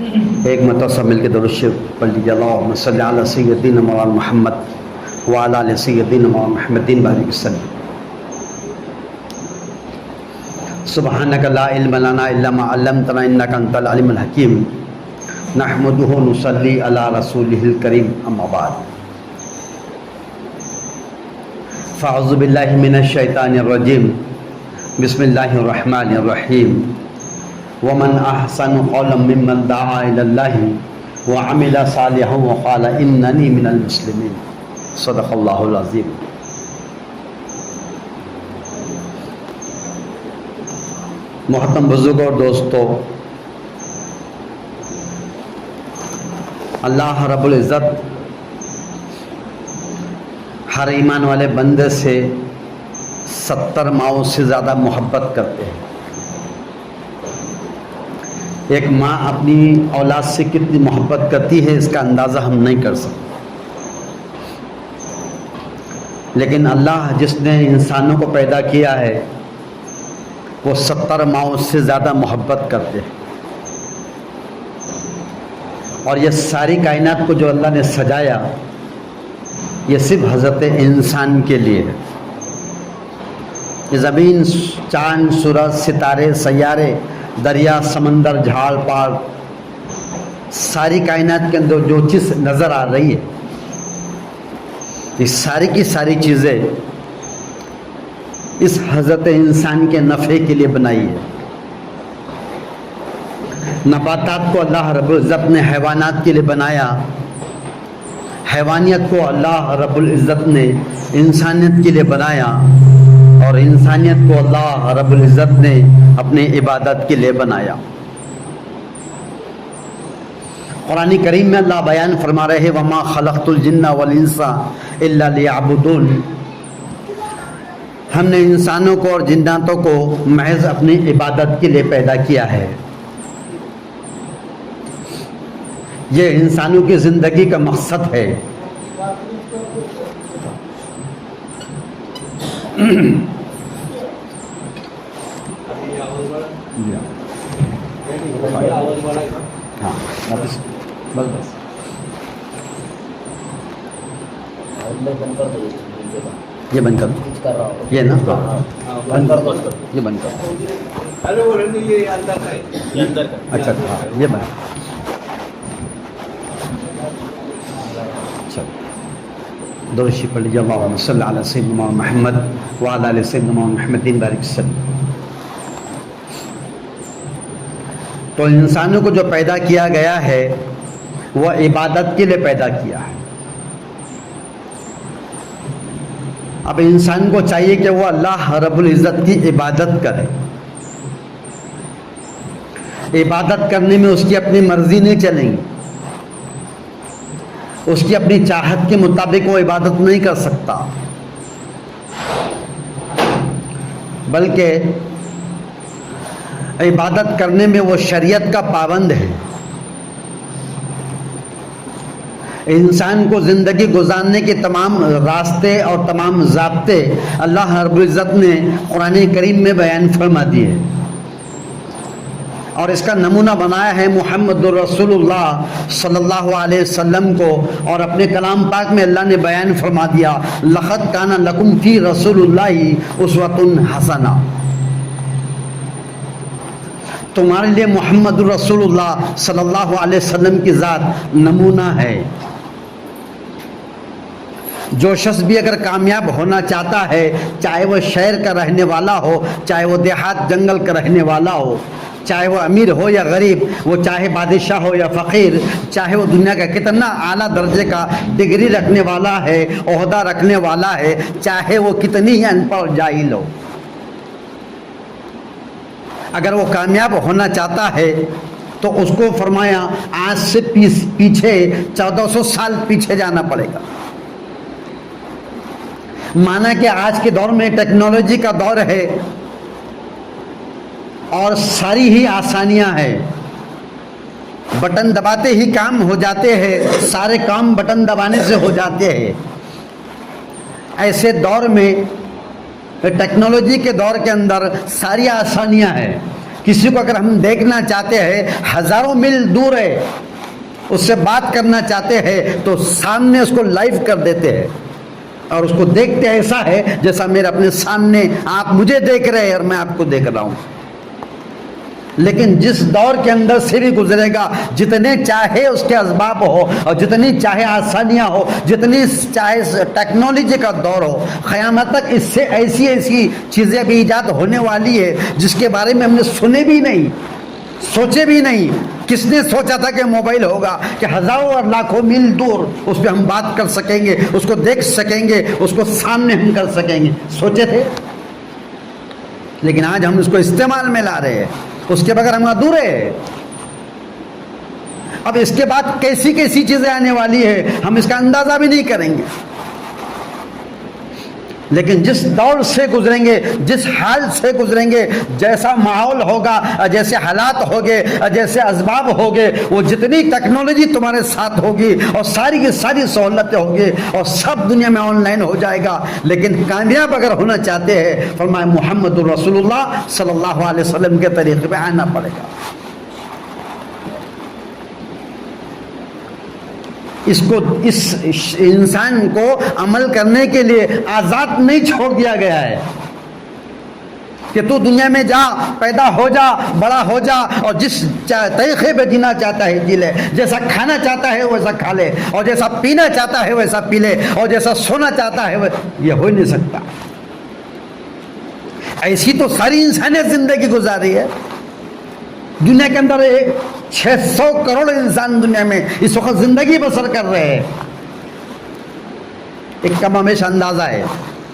ایک مرتبہ مل کے درود شریف پڑھ لیجیے، اللہم صلی علی سیدنا مولانا محمد وعلی آل سیدنا مولانا محمد بارک وسلم۔ سبحانک لا علم لنا الا ما علمتنا انک انت العلیم الحکیم، نحمدہ نصلی علی رسولہ الکریم، اما بعد فاعوذ باللہ من الشیطان الرجیم، بسم اللہ الرحمن الرحیم۔ ومن احسن قولا ممن دعا الی اللہ وعمل صالحا وقال اننی من المسلمین، صدق اللہ العظیم۔ محترم بزرگوں اور دوستو، اللہ رب العزت ہر ایمان والے بندے سے 70 ماؤں سے زیادہ محبت کرتے ہیں۔ ایک ماں اپنی اولاد سے کتنی محبت کرتی ہے اس کا اندازہ ہم نہیں کر سکتے، لیکن اللہ جس نے انسانوں کو پیدا کیا ہے وہ 70 ماؤں سے زیادہ محبت کرتے ہیں، اور یہ ساری کائنات کو جو اللہ نے سجایا یہ صرف حضرت انسان کے لیے ہے۔ یہ زمین، چاند، سورج، ستارے، سیارے، دریا، سمندر، جھاڑ پہاڑ، ساری کائنات کے اندر جو چیز نظر آ رہی ہے یہ ساری کی ساری چیزیں اس حضرت انسان کے نفع کے لیے بنائی ہے۔ نباتات کو اللہ رب العزت نے حیوانات کے لیے بنایا، حیوانیت کو اللہ رب العزت نے انسانیت کے لیے بنایا، اور انسانیت کو اللہ رب العزت نے اپنے عبادت کے لیے بنایا۔ قرآن کریم میں اللہ بیان فرما رہے ہیں وَمَا خَلَقْتُ الْجِنَّ وَالْإِنسَ إِلَّا لِيَعْبُدُونِ، ہم نے انسانوں کو اور جناتوں کو محض اپنی عبادت کے لیے پیدا کیا ہے۔ یہ انسانوں کی زندگی کا مقصد ہے۔ یہ بند کر یہ نا یہ بند کر، اچھا یہ بند، درود شریف پڑھ لیجیے، اللہم صلی علی سیدنا محمد وعلی آل سیدنا محمد بارک وسلم۔ تو انسانوں کو جو پیدا کیا گیا ہے وہ عبادت کے لیے پیدا کیا ہے۔ اب انسان کو چاہیے کہ وہ اللہ رب العزت کی عبادت کرے۔ عبادت کرنے میں اس کی اپنی مرضی نہیں چلیں گی، اس کی اپنی چاہت کے مطابق وہ عبادت نہیں کر سکتا، بلکہ عبادت کرنے میں وہ شریعت کا پابند ہے۔ انسان کو زندگی گزارنے کے تمام راستے اور تمام ضابطے اللہ رب العزت نے قرآن کریم میں بیان فرما دیے، اور اس کا نمونہ بنایا ہے محمد رسول اللہ صلی اللہ علیہ وسلم کو، اور اپنے کلام پاک میں اللہ نے بیان فرما دیا لَقَدْ كَانَ لَكُمْ فِي رَسُولِ اللَّهِ أُسْوَةٌ حَسَنَةٌ، تمہارے لیے محمد رسول اللہ صلی اللہ علیہ وسلم کی ذات نمونہ ہے۔ جو شخص بھی اگر کامیاب ہونا چاہتا ہے، چاہے وہ شہر کا رہنے والا ہو، چاہے وہ دیہات جنگل کا رہنے والا ہو، چاہے وہ امیر ہو یا غریب، وہ چاہے بادشاہ ہو یا فقیر، چاہے وہ دنیا کا کتنا اعلیٰ درجے کا ڈگری رکھنے والا ہے، عہدہ رکھنے والا ہے، چاہے وہ کتنی ہی ان پڑھ جاہل ہو، اگر وہ کامیاب ہونا چاہتا ہے تو اس کو فرمایا آج سے پیچھے 1400 سال پیچھے جانا پڑے گا۔ مانا کہ آج کے دور میں ٹیکنالوجی کا دور ہے اور ساری ہی آسانیاں ہیں، بٹن دباتے ہی کام ہو جاتے ہیں، سارے کام بٹن دبانے سے ہو جاتے ہیں۔ ایسے دور میں ٹیکنالوجی کے دور کے اندر ساری آسانیاں ہیں، کسی کو اگر ہم دیکھنا چاہتے ہیں ہزاروں میل دور ہے، اس سے بات کرنا چاہتے ہیں تو سامنے اس کو لائیو کر دیتے ہیں اور اس کو دیکھتے ایسا ہے جیسا میرے اپنے سامنے آپ مجھے دیکھ رہے ہیں اور میں آپ کو دیکھ رہا ہوں۔ لیکن جس دور کے اندر سے بھی گزرے گا، جتنے چاہے اس کے اسباب ہو اور جتنی چاہے آسانیاں ہو، جتنی چاہے ٹیکنالوجی کا دور ہو، قیامت تک اس سے ایسی ایسی چیزیں بھی ایجاد ہونے والی ہے جس کے بارے میں ہم نے سنے بھی نہیں، سوچے بھی نہیں۔ کس نے سوچا تھا کہ موبائل ہوگا کہ ہزاروں اور لاکھوں میل دور اس پہ ہم بات کر سکیں گے، اس کو دیکھ سکیں گے، اس کو سامنے ہم کر سکیں گے؟ سوچے تھے؟ لیکن آج ہم اس کو استعمال میں لا رہے ہیں، اس کے بغیر ہم ادھورے ہیں۔ اب اس کے بعد کیسی کیسی چیزیں آنے والی ہے ہم اس کا اندازہ بھی نہیں کریں گے، لیکن جس دور سے گزریں گے، جس حال سے گزریں گے، جیسا ماحول ہوگا، جیسے حالات ہوگے، جیسے اسباب ہوگے، وہ جتنی ٹیکنالوجی تمہارے ساتھ ہوگی اور ساری کی ساری سہولتیں ہوگی اور سب دنیا میں آن لائن ہو جائے گا، لیکن کامیاب اگر ہونا چاہتے ہیں فرمایا محمد الرسول اللہ صلی اللہ علیہ وسلم کے طریقے پہ آنا پڑے گا۔ اس انسان کو عمل کرنے کے لیے آزاد نہیں چھوڑ دیا گیا ہے کہ تو دنیا میں جا، پیدا ہو جا، بڑا ہو جا اور جس طریقے پہ جینا چاہتا ہے جی لے، جیسا کھانا چاہتا ہے ویسا کھا لے، اور جیسا پینا چاہتا ہے ویسا پی لے، اور جیسا سونا چاہتا ہے یہ ہو نہیں سکتا۔ ایسی تو ساری انسانیت زندگی گزار رہی ہے۔ دنیا کے اندر 600 کروڑ انسان دنیا میں اس وقت زندگی بسر کر رہے ہیں، ایک کم ہمیشہ اندازہ ہے،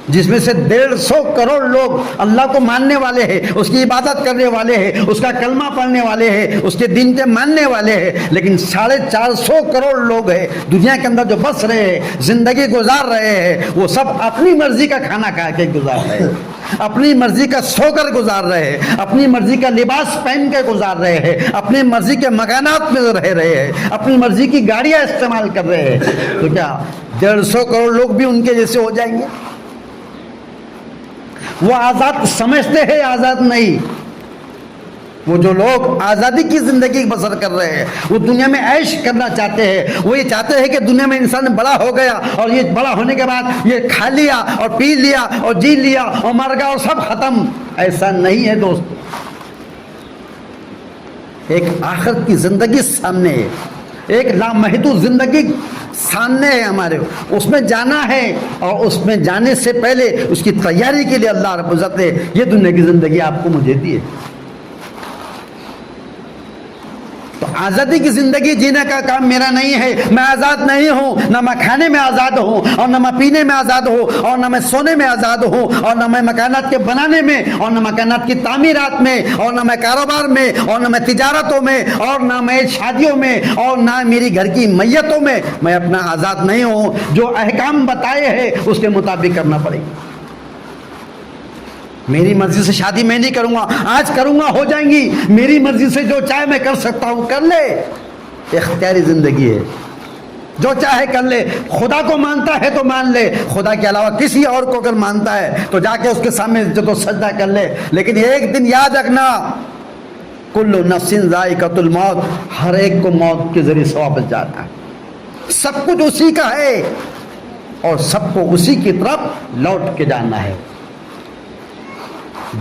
جس میں سے 150 کروڑ لوگ اللہ کو ماننے والے ہیں، اس کی عبادت کرنے والے ہیں، اس کا کلمہ پڑھنے والے ہیں، اس کے دین کے ماننے والے ہیں، لیکن 450 کروڑ لوگ ہیں دنیا کے اندر جو بس رہے ہیں، زندگی گزار رہے ہیں، وہ سب اپنی مرضی کا کھانا کھا کے گزار رہے ہیں، اپنی مرضی کا سو کر گزار رہے ہیں، اپنی مرضی کا لباس پہن کے گزار رہے ہیں، اپنی مرضی کے مکانات میں رہ رہے ہیں، اپنی مرضی کی گاڑیاں استعمال کر رہے ہیں۔ تو کیا 150 کروڑ لوگ بھی ان کے جیسے ہو جائیں گے؟ وہ آزاد سمجھتے ہیں، آزاد نہیں۔ وہ جو لوگ آزادی کی زندگی بسر کر رہے ہیں، وہ دنیا میں عیش کرنا چاہتے ہیں، وہ یہ چاہتے ہیں کہ دنیا میں انسان بڑا ہو گیا اور یہ بڑا ہونے کے بعد یہ کھا لیا اور پی لیا اور جی لیا اور مر گیا اور سب ختم۔ ایسا نہیں ہے دوست، ایک آخرت کی زندگی سامنے ہے، ایک لامحدود زندگی سامنے ہے ہمارے، اس میں جانا ہے، اور اس میں جانے سے پہلے اس کی تیاری کے لیے اللہ رب العزت نے یہ دنیا کی زندگی آپ کو مجھے دی ہے۔ تو آزادی کی زندگی جینے کا کام میرا نہیں ہے، میں آزاد نہیں ہوں، نہ میں کھانے میں آزاد ہوں اور نہ میں پینے میں آزاد ہوں اور نہ میں سونے میں آزاد ہوں اور نہ میں مکانات کے بنانے میں اور نہ مکانات کی تعمیرات میں اور نہ میں کاروبار میں اور نہ میں تجارتوں میں اور نہ میں شادیوں میں اور نہ میری گھر کی میتوں میں اپنا آزاد نہیں ہوں۔ جو احکام بتائے ہیں اس کے مطابق کرنا پڑے گا۔ میری مرضی سے شادی میں نہیں کروں گا، آج کروں گا ہو جائیں گی، میری مرضی سے جو چاہے میں کر سکتا ہوں کر لے، اختیاری زندگی ہے، جو چاہے کر لے۔ خدا کو مانتا ہے تو مان لے، خدا کے علاوہ کسی اور کو اگر مانتا ہے تو جا کے اس کے سامنے جو سجدہ کر لے، لیکن ایک دن یاد رکھنا کل نفس ذائقۃ الموت، ہر ایک کو موت کے ذریعے سے واپس جانا ہے، سب کچھ اسی کا ہے اور سب کو اسی کی طرف لوٹ کے جانا ہے۔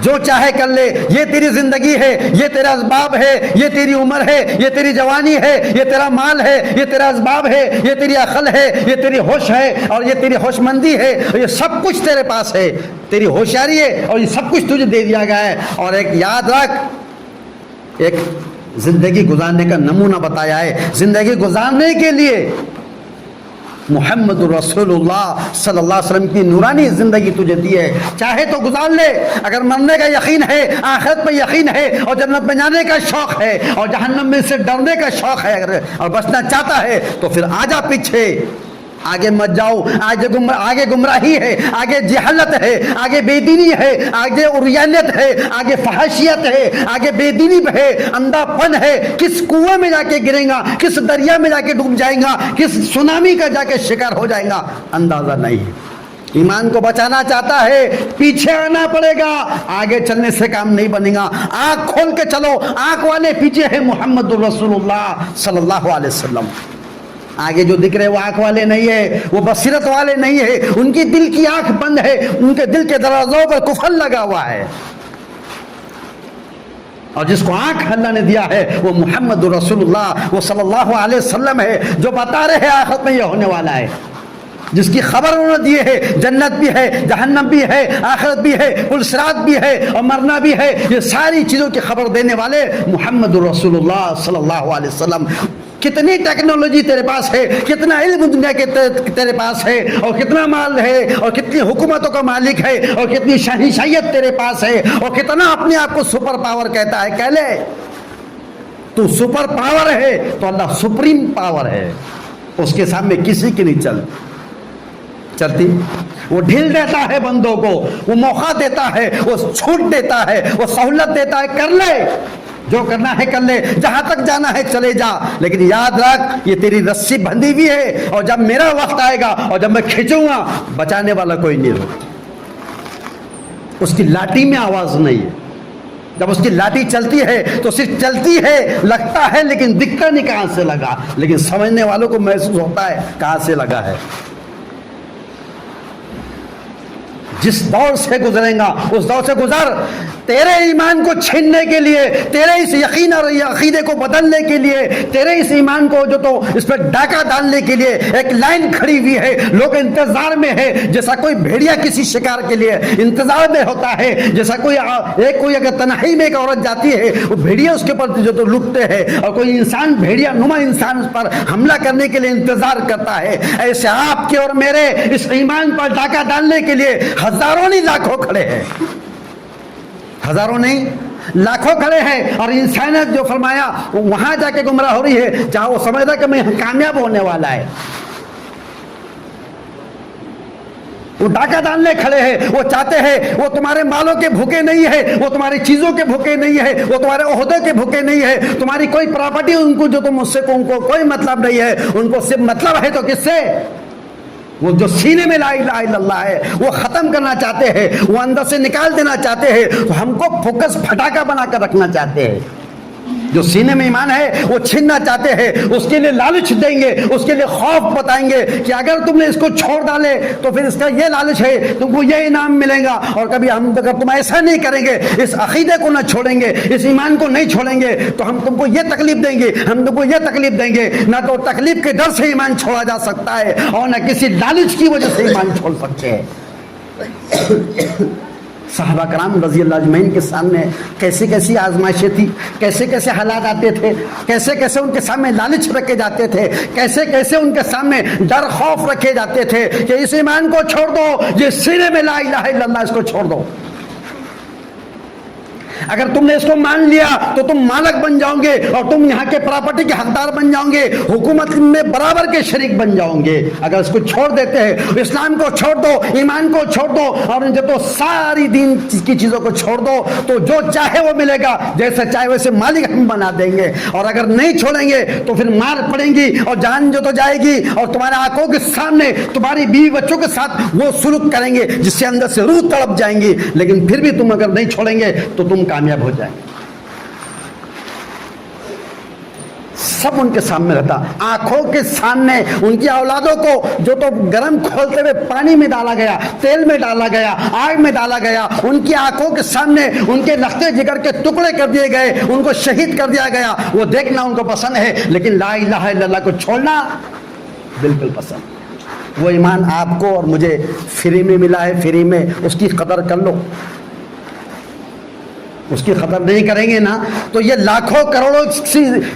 جو چاہے کر لے، یہ تیری زندگی ہے، یہ تیرا اسباب ہے، یہ تیری عمر ہے، یہ تیری جوانی ہے، یہ تیرا مال ہے، یہ تیرا اسباب ہے، یہ تیری عقل ہے، یہ تیری ہوش ہے اور یہ تیری ہوش مندی ہے، یہ سب کچھ تیرے پاس ہے، تیری ہوشیاری ہے اور یہ سب کچھ تجھے دے دیا گیا ہے۔ اور ایک یاد رکھ، ایک زندگی گزارنے کا نمونہ بتایا ہے، زندگی گزارنے کے لیے محمد رسول اللہ صلی اللہ علیہ وسلم کی نورانی زندگی تجھے دی ہے، چاہے تو گزار لے۔ اگر مرنے کا یقین ہے، آخرت پہ یقین ہے اور جنت میں جانے کا شوق ہے اور جہنم میں سے ڈرنے کا شوق ہے اور بچنا چاہتا ہے تو پھر آجا پیچھے، آگے مت جاؤ۔ آگے گمراہی ہے، آگے جہالت ہے، آگے بے دینی ہے، آگے عریانیت ہے، آگے فحاشیت ہے، آگے بے دینی ہے، اندھا پن ہے۔ کس کنویں میں جا کے گرے گا، کس دریا میں جا کے ڈوب جائے گا، کس سونامی کا جا کے شکار ہو جائے گا، اندازہ نہیں ہے۔ ایمان کو بچانا چاہتا ہے پیچھے آنا پڑے گا, آگے چلنے سے کام نہیں بنے گا. آنکھ کھول کے چلو, آنکھ والے پیچھے ہے محمد رسول اللہ صلی اللہ علیہ وسلم. آگے جو دکھ رہے وہ آنکھ والے نہیں ہے, وہ بصیرت والے نہیں ہے, ان کی دل کی آنکھ بند ہے, ان کے دل کے دروازوں پر کفر لگا ہوا ہے. اور جس کو آنکھ اللہ نے دیا ہے وہ محمد رسول اللہ وہ صلی اللہ علیہ وسلم ہے, جو بتا رہے ہیں آخرت میں یہ ہونے والا ہے, جس کی خبر انہوں نے دی ہے. جنت بھی ہے, جہنم بھی ہے, آخرت بھی ہے, پل صراط بھی ہے, اور مرنا بھی ہے. یہ ساری چیزوں کی خبر دینے والے محمد رسول اللہ صلی اللہ علیہ وسلم. کتنی ٹیکنالوجی تیرے پاس ہے, کتنا علم دنیا کے تیرے پاس ہے, اور کتنا مال ہے, اور کتنی حکومتوں کا مالک ہے, اور کتنی شہنشاہیت تیرے پاس ہے, اور کتنا اپنے آپ کو سپر پاور کہتا ہے. کہہ لے تو سپر پاور ہے, تو اللہ سپریم پاور ہے, اس کے سامنے کسی کی نہیں چلتی. وہ ڈھیل دیتا ہے بندوں کو, وہ موقع دیتا ہے, وہ چھوٹ دیتا ہے, وہ سہولت دیتا ہے. کر لے جو کرنا ہے کر لے, جہاں تک جانا ہے چلے جا, لیکن یاد رکھ یہ تیری رسی بندھی ہوئی ہے, اور جب میرا وقت آئے گا اور جب میں کھینچوں گا بچانے والا کوئی نہیں ہوگا. اس کی لاٹھی میں آواز نہیں ہے. جب اس کی لاٹھی چلتی ہے تو صرف چلتی ہے, لگتا ہے لیکن دکھتا نہیں کہاں سے لگا, لیکن سمجھنے والوں کو محسوس ہوتا ہے کہاں سے لگا ہے. جس دور سے گزریں گا اس دور سے گزر. تیرے ایمان کو چھیننے کے لیے, تیرے اس یقین اور عقیدے کو بدلنے کے لیے, تیرے اس ایمان کو جو تو اس پر ڈاکہ ڈالنے کے لیے ایک لائن کھڑی ہوئی ہے. لوگ انتظار میں ہے, جیسا کوئی بھیڑیا کسی شکار کے لیے انتظار میں ہوتا ہے. جیسا کوئی اگر تنہائی میں ایک عورت جاتی ہے, وہ بھیڑیا اس کے اوپر جو تو لٹتے ہیں, اور کوئی انسان بھیڑیا نما انسان اس پر حملہ کرنے کے لیے انتظار کرتا ہے. ایسے آپ کے اور میرے اس ایمان پر ڈاکہ ڈالنے کے لیے ہزاروں نہیں لاکھوں کھڑے ہیں, ہزاروں نہیں لاکھوں کھڑے ہیں. اور انسانیت جو فرمایا وہاں جا کے گمراہ ہو رہی ہے جہاں وہ سمجھتا کہ میں کامیاب ہونے والا ہے. وہ ڈاکہ ڈالنے کھڑے ہیں, وہ چاہتے ہیں, وہ تمہارے مالوں کے بھوکے نہیں ہے, وہ تمہاری چیزوں کے بھوکے نہیں ہے, وہ تمہارے عہدے کے بھوکے نہیں ہے, تمہاری کوئی پراپرٹی ان کو جو تم اس سے ان کو کوئی مطلب نہیں ہے. ان کو صرف مطلب ہے تو کس سے, وہ جو سینے میں لا الہ الا اللہ ہے وہ ختم کرنا چاہتے ہیں, وہ اندر سے نکال دینا چاہتے ہیں. تو ہم کو فوکس پھٹاکا بنا کر رکھنا چاہتے ہیں. جو سینے میں ایمان ہے وہ چھیننا چاہتے ہیں, اس کے لیے لالچ دیں گے, اس کے لیے خوف بتائیں گے کہ اگر تم نے اس کو چھوڑ ڈالے تو پھر اس کا یہ لالچ ہے, تم کو یہ انعام ملے گا. اور کبھی ہم اگر تم ایسا نہیں کریں گے, اس عقیدے کو نہ چھوڑیں گے, اس ایمان کو نہیں چھوڑیں گے, تو ہم تم کو یہ تکلیف دیں گے, ہم تم کو یہ تکلیف دیں گے. نہ تو تکلیف کے ڈر سے ایمان چھوڑا جا سکتا ہے, اور نہ کسی لالچ کی وجہ سے ایمان چھوڑ سکتے ہیں. صحابہ کرام رضی اللہ اجمعین کے سامنے کیسی کیسی آزمائشیں تھی, کیسے کیسے حالات آتے تھے, کیسے کیسے ان کے سامنے لالچ رکھے جاتے تھے, کیسے کیسے ان کے سامنے ڈر خوف رکھے جاتے تھے کہ اس ایمان کو چھوڑ دو, یہ سینے میں لا الہ الا اللہ اس کو چھوڑ دو. اگر تم نے اس کو مان لیا تو تم مالک بن جاؤ گے, اور تم یہاں کے پراپرٹی کے حقدار بن جاؤ گے, حکومت میں برابر کے شریک بن جاؤ گے. اگر اس کو چھوڑ دیتے ہیں, اسلام کو چھوڑ دو, ایمان کو چھوڑ دو, اور ان تو ساری دین کی چیزوں کو چھوڑ دو, تو جو چاہے وہ ملے گا, جیسے چاہے ویسے مالک ہم بنا دیں گے. اور اگر نہیں چھوڑیں گے تو پھر مار پڑیں گی, اور جان جو تو جائے گی, اور تمہارے آنکھوں کے سامنے تمہاری بیوی بچوں کے ساتھ وہ سلوک کریں گے جس سے اندر سے روح تڑپ جائیں گی. لیکن پھر بھی تم اگر نہیں چھوڑیں گے تو تم کامیاب ہو جائیں. سب ان کے سامنے رہتا, آنکھوں کے سامنے ان کی اولادوں کو جو تو گرم کھولتے ہوئے پانی میں ڈالا گیا, تیل میں ڈالا گیا, آگ میں ڈالا گیا, ان کی آنکھوں کے سامنے ان کے لختے جگر کے ٹکڑے کر دیے گئے, ان کو شہید کر دیا گیا. وہ دیکھنا ان کو پسند ہے, لیکن لا الہ الا اللہ کو چھوڑنا بالکل پسند. وہ ایمان آپ کو اور مجھے فری میں ملا ہے, فری میں اس کی قدر کر لو. اس کی قدر نہیں کریں گے نا تو یہ لاکھوں کروڑوں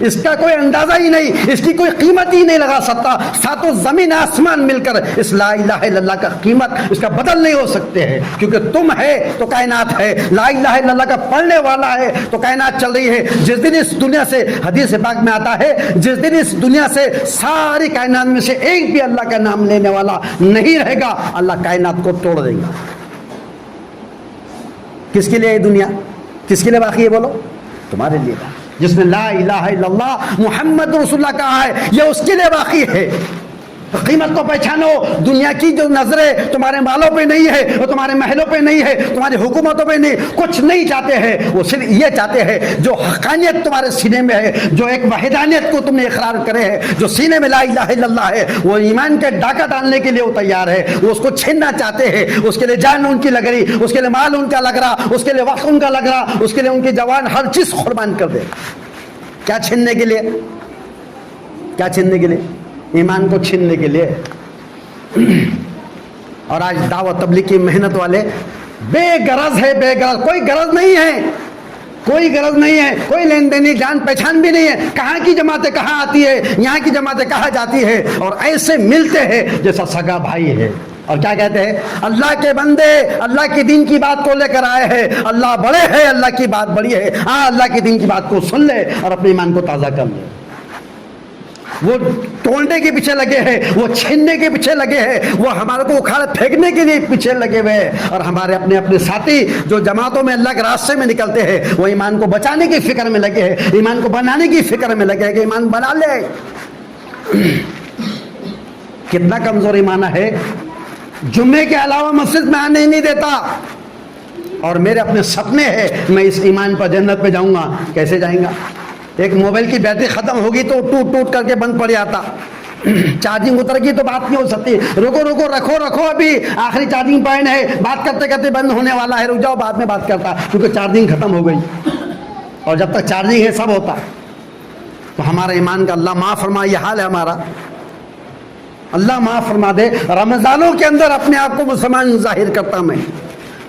اس کا کوئی اندازہ ہی نہیں, اس کی کوئی قیمت ہی نہیں لگا سکتا. ساتوں زمین آسمان مل کر اس لا الہ الا اللہ کا قیمت اس کا بدل نہیں ہو سکتے ہیں, کیونکہ تم ہے تو کائنات ہے, لا الہ الا اللہ کا پڑھنے والا ہے تو کائنات چل رہی ہے. جس دن اس دنیا سے, حدیث پاک میں آتا ہے, جس دن اس دنیا سے ساری کائنات میں سے ایک بھی اللہ کا نام لینے والا نہیں رہے گا, اللہ کائنات کو توڑ دے گا. کس کے لیے یہ دنیا, کس کے لیے باقی ہے بولو؟ تمہارے لیے. جس نے لا الہ الا اللہ محمد رسول اللہ کہا ہے یہ اس کے لیے باقی ہے. قیمت کو پہچانو. دنیا کی جو نظریں تمہارے مالوں پہ نہیں ہے, وہ تمہارے محلوں پہ نہیں ہے, تمہاری حکومتوں پہ نہیں, کچھ نہیں چاہتے ہیں. وہ صرف یہ چاہتے ہیں جو حقانیت تمہارے سینے میں ہے, جو ایک وحدانیت کو تم نے اقرار کرے ہے, جو سینے میں لا الہ الا اللہ ہے, وہ ایمان کے ڈاکہ ڈالنے کے لیے وہ تیار ہے. وہ اس کو چھیننا چاہتے ہیں. اس کے لیے جان ان کی لگ رہی, اس کے لیے مال ان کا لگ رہا, اس کے لیے وقت ان کا لگ رہا, اس کے لیے ان کی جوان ہر چیز قربان کر دے. کیا چھیننے کے لیے؟ کیا چھیننے کے لیے؟ ایمان کو چھیننے کے لیے. اور آج دعوت تبلیغ کی محنت والے بے غرض ہے, بے غرض, کوئی غرض نہیں ہے, کوئی غرض نہیں ہے, کوئی لین دینی جان پہچان بھی نہیں ہے. کہاں کی جماعتیں کہاں آتی ہے, یہاں کی جماعتیں کہاں جاتی ہے, اور ایسے ملتے ہیں جیسا سگا بھائی ہے. اور کیا کہتے ہیں؟ اللہ کے بندے اللہ کی دین کی بات کو لے کر آئے ہیں, اللہ بڑے ہیں, اللہ کی بات بڑی ہے, ہاں اللہ کی دین کی بات کو سن لے اور اپنے ایمان کو تازہ کر لے. وہ توڑنے کے پیچھے لگے ہیں, وہ چھیننے کے پیچھے لگے ہیں, وہ ہمارے کو اکھاڑ پھینکنے کے لیے پیچھے لگے ہوئے ہیں. اور ہمارے اپنے اپنے ساتھی جو جماعتوں میں اللہ کے راستے میں نکلتے ہیں, وہ ایمان کو بچانے کی فکر میں لگے ہیں, ایمان کو بنانے کی فکر میں لگے ہیں کہ ایمان بنا لے. کتنا کمزور ایمان ہے, جمعے کے علاوہ مسجد میں آنے ہی نہیں دیتا. اور میرے اپنے سپنے ہیں میں اس ایمان پر جنت پہ جاؤں گا. کیسے جائیں گا؟ ایک موبائل کی بیٹری ختم ہوگی تو ٹوٹ ٹوٹ کر کے بند پڑ جاتا, چارجنگ اتر گئی تو بات نہیں ہو سکتی. رکھو ابھی آخری چارجنگ پوائنٹ ہے, بات کرتے کرتے بند ہونے والا ہے, رک جاؤ بعد میں بات کرتا, کیونکہ چارجنگ ختم ہو گئی. اور جب تک چارجنگ ہے سب ہوتا. تو ہمارا ایمان کا اللہ معاف فرما, یہ حال ہے ہمارا, اللہ معاف فرما دے. رمضانوں کے اندر اپنے آپ کو مسلمان ظاہر کرتا میں,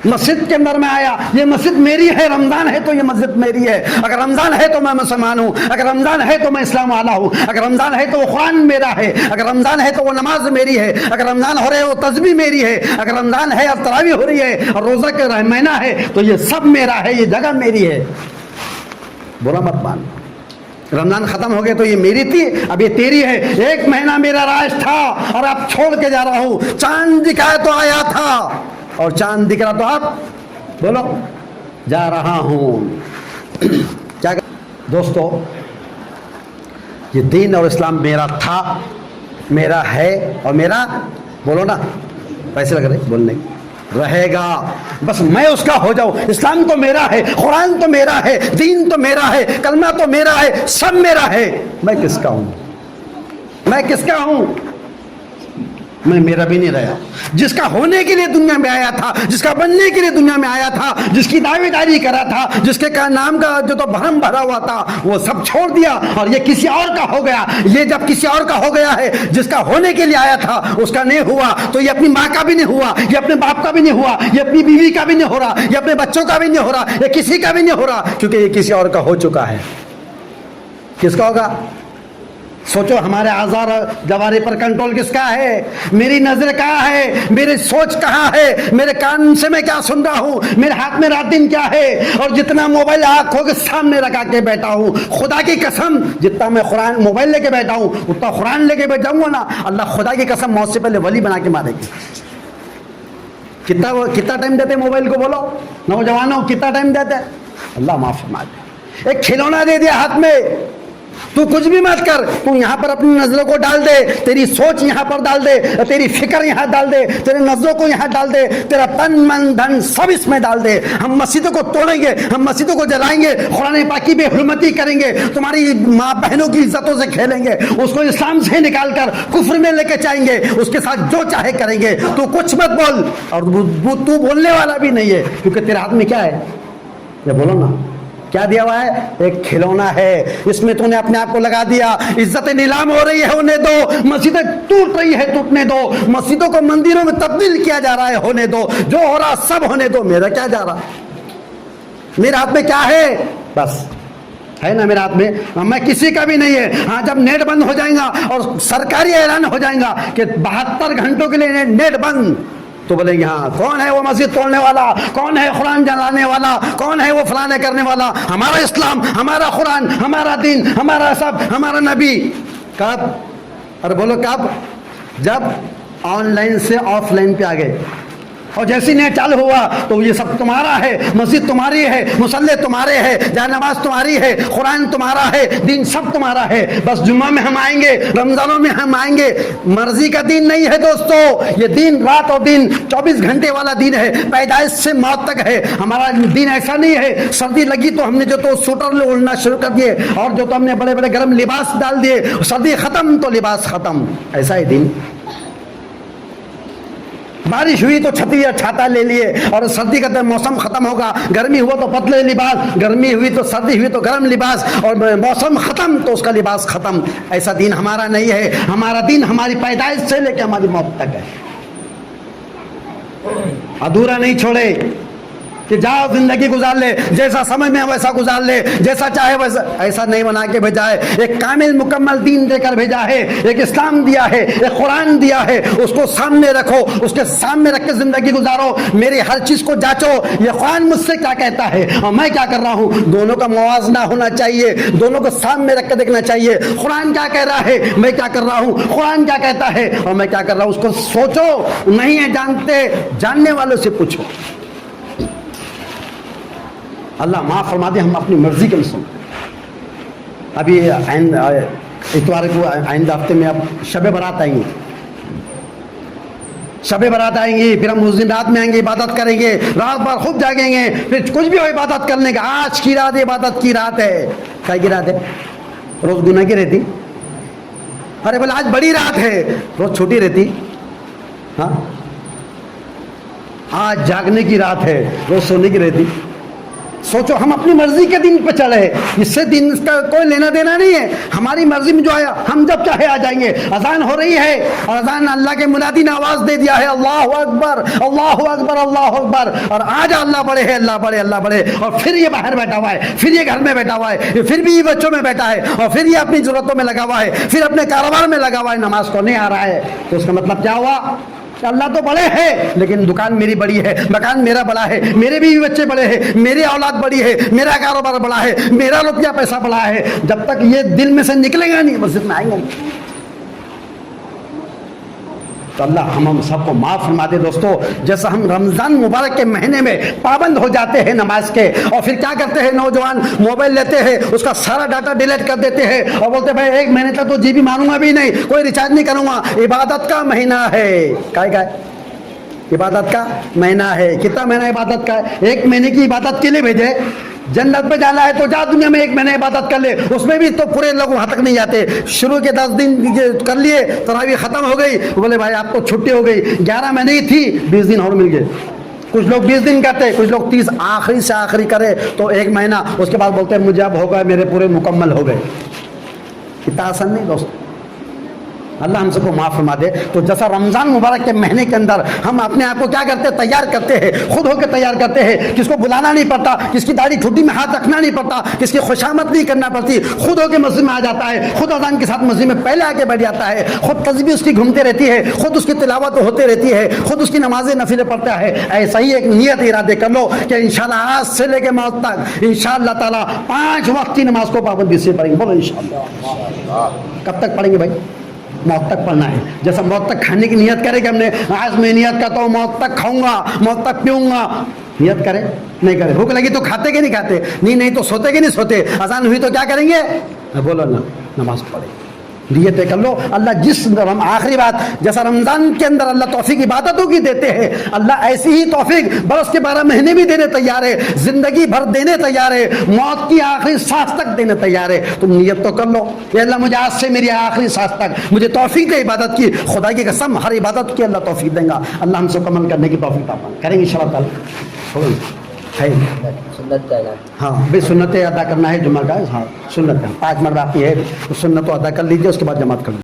مسجد کے اندر میں آیا, یہ مسجد میری ہے, رمضان ہے تو یہ مسجد میری ہے, اگر رمضان ہے تو میں مسلمان ہوں, اگر رمضان ہے تو میں اسلام والا ہوں, اگر رمضان ہے تو وہ قرآن میرا ہے, اگر رمضان ہے تو وہ نماز میری ہے, اگر رمضان ہو رہے ہے وہ تسبیح میری ہے, اگر رمضان ہے اور تراویح ہو رہی ہے اور روزہ کا مہینہ ہے تو یہ سب میرا ہے, یہ جگہ میری ہے. برا مت مان. رمضان ختم ہو گئے تو یہ میری تھی, اب یہ تیری ہے. ایک مہینہ میرا راج تھا اور اب چھوڑ کے جا رہا ہوں. چاند دکھایا تو آیا تھا, اور چاند دکھ رہا تو اب بولو جا رہا ہوں. کیا دوستو, یہ دین اور اسلام میرا تھا, میرا ہے, اور میرا بولو نا, پیسے لگ رہے بولنے رہے گا. بس میں اس کا ہو جاؤں. اسلام تو میرا ہے, قرآن تو میرا ہے, دین تو میرا ہے, کلمہ تو میرا ہے, سب میرا ہے. میں کس کا ہوں؟ میں کس کا ہوں؟ میں میرا بھی نہیں رہا. جس کا ہونے کے لیے دنیا میں آیا تھا, جس کا بننے کے لیے دنیا میں آیا تھا, جس کی دعوے داری کرا تھا, جس کے نام کا جو تو بھرم بھرا ہوا تھا, وہ سب چھوڑ دیا اور یہ کسی اور کا ہو گیا. یہ جب کسی اور کا ہو گیا ہے, جس کا ہونے کے لیے آیا تھا اس کا نہیں ہوا, تو یہ اپنی ماں کا بھی نہیں ہوا, یہ اپنے باپ کا بھی نہیں ہوا, یہ اپنی بیوی کا بھی نہیں ہو رہا, یہ اپنے بچوں کا بھی نہیں ہو رہا, یہ کسی کا بھی نہیں ہو رہا, کیونکہ یہ کسی اور کا ہو چکا ہے. کس کا ہوگا؟ سوچو, ہمارے آزار جوارے پر کنٹرول کس کا ہے؟ میری نظر کہاں ہے؟ میری سوچ کہاں ہے؟ میرے کان سے میں کیا سن رہا ہوں؟ میرے ہاتھ میں رات دن کیا ہے؟ اور جتنا موبائل آنکھوں کے سامنے رکھا کے بیٹھا ہوں, خدا کی قسم جتنا میں قرآن موبائل لے کے بیٹھا ہوں اتنا قرآن لے کے بیٹھ جاؤں گا نا, اللہ خدا کی قسم موت سے پہلے ولی بنا کے مارے گی. کتنا ٹائم دیتے موبائل کو؟ بولو نوجوانوں, کتنا ٹائم دیتے؟ اللہ معاف فرما دے. ایک کھلونا دے دیا ہاتھ میں, تو کچھ بھی مت کر, تو یہاں پر اپنی نظروں کو ڈال دے, تیری سوچ یہاں پر ڈال دے, تیری فکر یہاں ڈال دے, تیرے نظروں کو یہاں ڈال دے, تیرا تن من دھن سب اس میں ڈال دے. ہم مسجدوں کو توڑیں گے, ہم مسجدوں کو جلائیں گے, قرآن پاک کی بے حرمتی کریں گے, تمہاری ماں بہنوں کی عزتوں سے کھیلیں گے, اس کو اسلام سے نکال کر کفر میں لے کے جائیں گے, اس کے ساتھ جو چاہے کریں گے. تو کچھ مت بول, اور تو بولنے والا بھی نہیں ہے, کیونکہ تیرے ہاتھ میں کیا ہے؟ یہ بولو نا, کیا دیا ہوا ہے؟ ایک کھلونا ہے, اس میں تو نے اپنے آپ کو لگا دیا. عزتیں نیلام ہو رہی ہے, ہونے دو. مسجدیں ٹوٹ رہی ہے, ٹوٹنے دو. مسجدوں کو مندروں میں تبدیل کیا جا رہا ہے, ہونے دو. جو ہو رہا سب ہونے دو. میرا کیا جا رہا؟ میرے ہاتھ میں کیا ہے؟ بس ہے نا میرے ہاتھ میں, میں کسی کا بھی نہیں ہے. ہاں جب نیٹ بند ہو جائے گا اور سرکاری اعلان ہو جائے گا کہ 72 گھنٹوں کے لیے نیٹ بند, تو بولے گے ہاں کون ہے وہ مسجد توڑنے والا, کون ہے قرآن جلانے والا, کون ہے وہ فلانے کرنے والا. ہمارا اسلام, ہمارا قرآن, ہمارا دین, ہمارا سب, ہمارا نبی. کب؟ اور بولو کب؟ جب آن لائن سے آف لائن پہ آ گئے. اور جیسی نیت چالو ہوا تو یہ سب تمہارا ہے، مسجد تمہاری ہے، مصلی تمہارے ہے، جہاں نماز تمہاری ہے، قرآن تمہارا ہے، دین سب تمہارا ہے. بس جمعہ میں ہم آئیں گے، رمضانوں میں ہم آئیں گے. مرضی کا دین نہیں ہے دوستو، یہ دین رات اور دن 24 گھنٹے والا دین ہے، پیدائش سے موت تک ہے. ہمارا دین ایسا نہیں ہے سردی لگی تو ہم نے جو تو سوٹر اڑنا شروع کر دیے، اور جو تو ہم نے بڑے بڑے گرم لباس ڈال دیے، سردی ختم تو لباس ختم. ایسا ہے دین. بارش ہوئی تو چھتری یا چھاتا لے لیے، اور سردی کا موسم ختم ہوگا، گرمی ہوا تو پتلے لباس، گرمی ہوئی تو سردی ہوئی تو گرم لباس، اور موسم ختم تو اس کا لباس ختم. ایسا دین ہمارا نہیں ہے. ہمارا دین ہماری پیدائش سے لے کے ہماری موت تک ہے. ادھورا نہیں چھوڑے کہ جاؤ زندگی گزار لے، جیسا سمجھ میں ویسا گزار لے، جیسا چاہے ویسا. ایسا نہیں بنا کے بھیجا ہے. ایک کامل مکمل دین دے کر بھیجا ہے، ایک اسلام دیا ہے، ایک قرآن دیا ہے. اس کو سامنے رکھو، اس کے سامنے رکھ کے زندگی گزارو. میری ہر چیز کو جانچو، یہ قرآن مجھ سے کیا کہتا ہے اور میں کیا کر رہا ہوں. دونوں کا موازنہ ہونا چاہیے، دونوں کو سامنے رکھ کے دیکھنا چاہیے. قرآن کیا کہہ رہا ہے، میں کیا کر رہا ہوں. قرآن کیا کہتا ہے اور میں کیا کر رہا ہوں. اس کو سوچو. نہیں ہے جانتے، جاننے والوں سے پوچھو. اللہ معاف فرما دے، ہم اپنی مرضی کے مسلم. ابھی اتوار کو آئندہ ہفتے میں اب شب برات آئیں گی، شب برات آئیں گی. پھر ہم اس دن رات میں آئیں گے، عبادت کریں گے، رات بھر خوب جاگیں گے. پھر کچھ بھی ہو عبادت کرنے کا. آج کی رات عبادت کی رات ہے. کیا کی رات ہے؟ روز گناہ کی رہتی. ارے بولے آج بڑی رات ہے، روز چھوٹی رہتی. ہاں آج جاگنے کی رات ہے، روز سونے کی رہتی. سوچو، ہم اپنی مرضی کے دین پہ چلے، اس سے دین کا کوئی لینا دینا نہیں ہے. ہماری مرضی میں جو آیا ہم جب چاہے آ جائیں گے. اذان ہو رہی ہے اور اذان اللہ کے منادی نے آواز دے دیا ہے، اللہ اکبر اللہ اکبر اللہ اکبر. اور آج اللہ بڑے ہے، اللہ بڑے اللہ بڑے. اور پھر یہ باہر بیٹھا ہوا ہے، پھر یہ گھر میں بیٹھا ہوا ہے، پھر بھی یہ بچوں میں بیٹھا ہے، اور پھر یہ اپنی ضرورتوں میں لگا ہوا ہے، پھر اپنے کاروبار میں لگا ہوا ہے، نماز کو نہیں آ رہا ہے. تو اس کا مطلب کیا ہوا؟ اللہ تو بڑے ہے، لیکن دکان میری بڑی ہے، مکان میرا بڑا ہے، میرے بھی بچے بڑے ہیں، میری اولاد بڑی ہے، میرا کاروبار بڑا ہے، میرا روپیہ پیسہ بڑا ہے. جب تک یہ دل میں سے نکلے گا نہیں، مسجد میں آئیں گے. تو اللہ ہم سب کو معاف فرما دے. دوستو، جیسا ہم رمضان مبارک کے مہینے میں پابند ہو جاتے ہیں نماز کے، اور پھر کیا کرتے ہیں نوجوان، موبائل لیتے ہیں، اس کا سارا ڈاٹا ڈیلیٹ کر دیتے ہیں، اور بولتے ہیں بھائی 1 مہینے تک تو جی بی مانوں گا بھی نہیں، کوئی ریچارج نہیں کروں گا. عبادت کا مہینہ ہے. کیا عبادت کا مہینہ ہے. کتنا مہینہ عبادت کا ہے؟ 1 مہینے کی عبادت کے لیے بھیجے. جنت میں جانا ہے تو جا دنیا میں 1 مہینہ عبادت کر لے. اس میں بھی تو پورے لوگ وہاں تک نہیں جاتے. شروع کے 10 دن کر لیے، تراویح ختم ہو گئی، بولے بھائی آپ کو چھٹی ہو گئی. 11 مہینے ہی تھی، 20 دن اور مل گئے. کچھ لوگ 20 دن کرتے، کچھ لوگ 30. آخری سے آخری کرے تو 1 مہینہ. اس کے بعد بولتے ہیں مجھے اب ہو گئے، میرے پورے مکمل ہو گئے. اتنا آسان نہیں دوست. اللہ ہم سب کو معاف فرما دے. تو جیسا رمضان مبارک کے مہینے کے اندر ہم اپنے آپ کو کیا کرتے ہیں، تیار کرتے ہیں، خود ہو کے تیار کرتے ہیں. کس کو بلانا نہیں پڑتا، کس کی داڑھی ٹھوٹی میں ہاتھ رکھنا نہیں پڑتا، کس کی خوشامد نہیں کرنا پڑتی. خود ہو کے مسجد میں آ جاتا ہے، خود اذان کے ساتھ مسجد میں پہلے آ کے بیٹھ جاتا ہے. خود تسبیح اس کی گھومتے رہتی ہے، خود اس کی تلاوت ہوتے رہتی ہے، خود اس کی نمازیں نفلیں پڑھتا ہے. ایسا ہی ایک نیت ارادے کر لو کہ انشاءاللہ آج سے لے کے موت تک انشاءاللہ تعالیٰ 5 وقت کی نماز کو پابندی سے پڑھیں گے. بولو انشاءاللہ. کب تک پڑھیں گے بھائی؟ موت تک پڑھنا ہے. جیسا موت تک کھانے کی نیت کرے کہ ہم نے آج میں نیت کرتا ہوں موت تک کھاؤں گا، موت تک پیوں گا. نیت کرے نہیں کرے. بھوک لگی تو کھاتے کہ نہیں کھاتے؟ نہیں تو سوتے کہ نہیں سوتے؟ اذان ہوئی تو کیا کریں گے؟ بولو نا، نماز پڑھیں. نیت کر لو. اللہ جس آخری بات، جیسا رمضان کے اندر اللہ توفیق عبادتوں کی دیتے ہیں، اللہ ایسی ہی توفیق برس کے 12 مہینے بھی دینے تیار ہے، زندگی بھر دینے تیار ہے، موت کی آخری سانس تک دینے تیار ہے. تم نیت تو کر لو کہ اللہ مجھے آج سے میری آخری سانس تک مجھے توفیق دے عبادت کی. خدا کی قسم ہر عبادت کی اللہ توفیق دیں گا. اللہ ہم سے عمل کرنے کی توفیق عطا کریں گے انشاءاللہ تعالی. سنت کا ہاں بھائی سنتیں ادا کرنا ہے جمعہ کا. ہاں سنت 5 منٹ باقی ہے، سنت تو ادا کر لیجیے، اس کے بعد جماعت کر لیجیے.